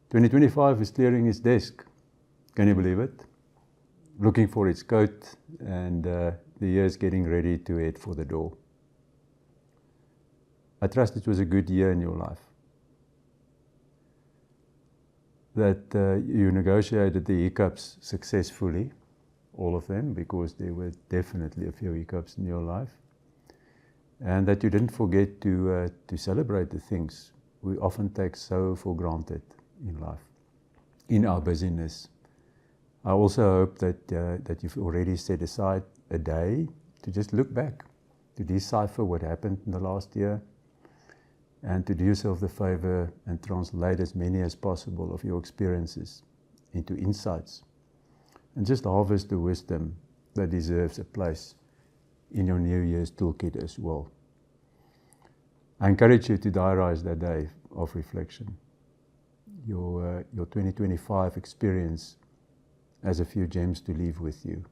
2025 is clearing its desk. Can you believe it? Looking for its coat, and the year is getting ready to head for the door. I trust it was a good year in your life. That you negotiated the hiccups successfully, all of them, because there were definitely a few hiccups in your life. And that you didn't forget to celebrate the things we often take so for granted in life, in our busyness. I also hope that you've already set aside a day to just look back, to decipher what happened in the last year, and to do yourself the favor and translate as many as possible of your experiences into insights, and just harvest the wisdom that deserves a place in your New Year's toolkit as well. I encourage you to diarize that day of reflection. Your 2025 experience has a few gems to leave with you.